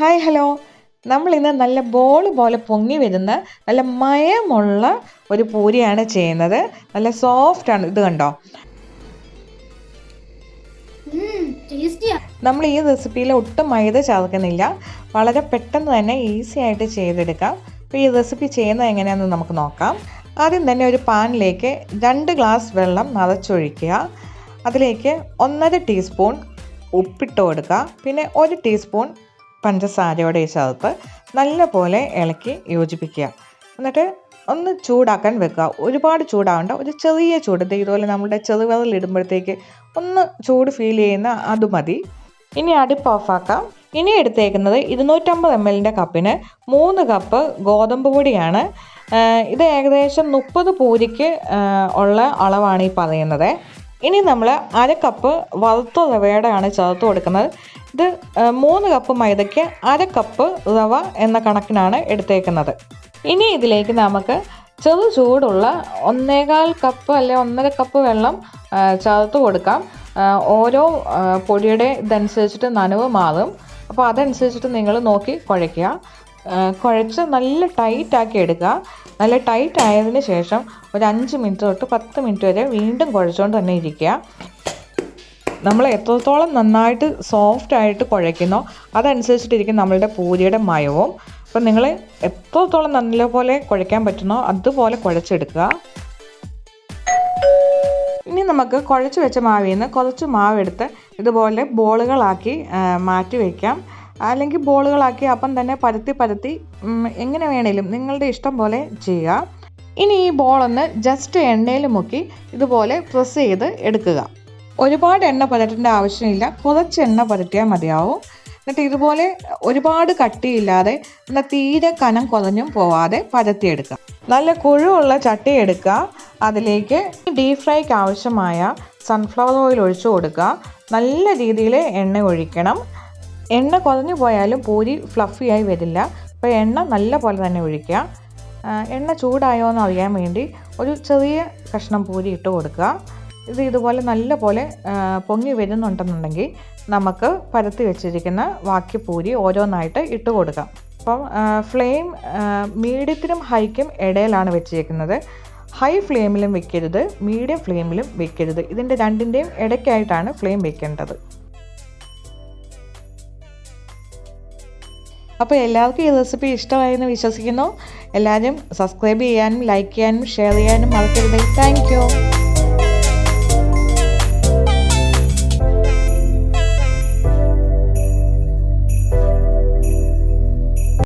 Hi hello. നമ്മളിന്ന് നല്ല ball പോലെ പൊങ്ങി വരുന്ന നല്ല മയമുള്ള ഒരു പൂരിയാണ് ചെയ്യുന്നത്. നല്ല സോഫ്റ്റാണ്. ഇത് കണ്ടോ? നമ്മൾ ഈ റെസിപ്പിയിൽ ഒട്ടും മൈദ ചേർക്കുന്നില്ല. വളരെ പെട്ടെന്ന് തന്നെ ഈസി ആയിട്ട് ചെയ്തെടുക്കാം. അപ്പോൾ ഈ റെസിപ്പി ചെയ്യുന്നത് എങ്ങനെയാണെന്ന് നമുക്ക് നോക്കാം. ആദ്യം തന്നെ ഒരു പാനിലേക്ക് 2 ഗ്ലാസ് വെള്ളം നിറച്ചൊഴിക്കുക. അതിലേക്ക് 1.5 ടീസ്പൂൺ ഉപ്പിട്ട് കൊടുക്കുക. പിന്നെ 1 ടീസ്പൂൺ പഞ്ചസാരയോടെ ചേർത്ത് നല്ലപോലെ ഇളക്കി യോജിപ്പിക്കുക. എന്നിട്ട് ഒന്ന് ചൂടാക്കാൻ വെക്കുക. ഒരുപാട് ചൂടാവേണ്ട, ഒരു ചെറിയ ചൂട്, ഇതുപോലെ നമ്മുടെ ചെറുവിരലിടുമ്പോഴത്തേക്ക് ഒന്ന് ചൂട് ഫീൽ ചെയ്യുന്ന അത് മതി. ഇനി അടുപ്പ് ഓഫാക്കാം. ഇനി എടുത്തേക്കുന്നത് 250 ml കപ്പിന് 3 കപ്പ് ഗോതമ്പ് പൊടിയാണ്. ഇത് ഏകദേശം 30 പൂരിക്ക് ഉള്ള അളവാണ് ഈ പറയുന്നത്. ഇനി നമ്മൾ 1/2 കപ്പ് വറുത്ത റവയുടെ ആണ് ചേർത്ത് കൊടുക്കുന്നത്. ഇത് 3 കപ്പ് മൈദയ്ക്ക് 1/2 കപ്പ് റവ എന്ന കണക്കിനാണ് എടുത്തേക്കുന്നത്. ഇനി ഇതിലേക്ക് നമുക്ക് ചെറു ചൂടുള്ള 1/4 കപ്പ് അല്ലെങ്കിൽ 1.5 കപ്പ് വെള്ളം ചേർത്ത് കൊടുക്കാം. ഓരോ പൊടിയുടെ ഇതനുസരിച്ചിട്ട് നനവ് മാറും. അപ്പോൾ അതനുസരിച്ചിട്ട് നിങ്ങൾ നോക്കി കുഴയ്ക്കുക. കുഴച്ച് നല്ല ടൈറ്റാക്കി എടുക്കുക. നല്ല ടൈറ്റ് ആയതിന് ശേഷം ഒരു 5 മിനിറ്റ് തൊട്ട് 10 മിനിറ്റ് വരെ വീണ്ടും കുഴച്ചുകൊണ്ട് തന്നെ ഇരിക്കുക. നമ്മൾ എത്രത്തോളം നന്നായിട്ട് സോഫ്റ്റായിട്ട് കുഴയ്ക്കുന്നോ അതനുസരിച്ചിട്ടിരിക്കും നമ്മളുടെ പൂരിയുടെ മയവും. അപ്പം നിങ്ങൾ എത്രത്തോളം നല്ലപോലെ കുഴയ്ക്കാൻ പറ്റുന്നോ അതുപോലെ കുഴച്ചെടുക്കുക. ഇനി നമുക്ക് കുഴച്ച് വെച്ച മാവിൽ നിന്ന് കുറച്ച് മാവെടുത്ത് ഇതുപോലെ ബോളുകളാക്കി മാറ്റി വയ്ക്കാം. അല്ലെങ്കിൽ ബോളുകളാക്കി അപ്പം തന്നെ പരത്തി എങ്ങനെ വേണേലും നിങ്ങളുടെ ഇഷ്ടം പോലെ ചെയ്യുക. ഇനി ഈ ബോളൊന്ന് ജസ്റ്റ് എണ്ണയിൽ മുക്കി ഇതുപോലെ പ്രസ് ചെയ്ത് എടുക്കുക. ഒരുപാട് എണ്ണ പുരട്ടേണ്ട ആവശ്യമില്ല, കുറച്ച് എണ്ണ പുരട്ടിയാൽ മതിയാവും. എന്നിട്ട് ഇതുപോലെ ഒരുപാട് കട്ടിയില്ലാതെ എന്നാൽ തീരെ കനം കുറഞ്ഞും പോവാതെ പരത്തിയെടുക്കുക. നല്ല കുഴുവുള്ള ചട്ടി എടുക്കുക. അതിലേക്ക് ഡീപ് ഫ്രൈക്ക് ആവശ്യമായ സൺഫ്ലവർ ഓയിൽ ഒഴിച്ചു കൊടുക്കുക. നല്ല രീതിയിൽ എണ്ണ ഒഴിക്കണം. എണ്ണ കുറഞ്ഞു പോയാലും പൂരി ഫ്ലഫിയായി വരില്ല. അപ്പോൾ എണ്ണ നല്ല പോലെ തന്നെ ഒഴിക്കുക. എണ്ണ ചൂടായോ എന്ന് അറിയാൻ വേണ്ടി ഒരു ചെറിയ കഷ്ണം പൂരി ഇട്ട് കൊടുക്കുക. ഇതുപോലെ നല്ല പോലെ പൊങ്ങി വരുന്നുണ്ടെന്നുണ്ടെങ്കിൽ നമുക്ക് പരത്തി വെച്ചിരിക്കുന്ന ബാക്കി പൂരി ഓരോന്നായിട്ട് ഇട്ട് കൊടുക്കാം. അപ്പം ഫ്ലെയിം മീഡിയത്തിനും ഹൈക്കും ഇടയിലാണ് വെച്ചിരിക്കുന്നത്. ഹൈ ഫ്ലെയിമിലും വെക്കരുത്, മീഡിയം ഫ്ലെയിമിലും വെക്കരുത്. ഇതിൻ്റെ രണ്ടിൻ്റെയും ഇടയ്ക്കായിട്ടാണ് ഫ്ലെയിം വെക്കേണ്ടത്. അപ്പോൾ എല്ലാവർക്കും ഈ റെസിപ്പി ഇഷ്ടമായെന്ന് വിശ്വസിക്കുന്നു. എല്ലാവരും സബ്സ്ക്രൈബ് ചെയ്യാനും ലൈക്ക് ചെയ്യാനും ഷെയർ ചെയ്യാനും മറക്കരുത്. Thank you.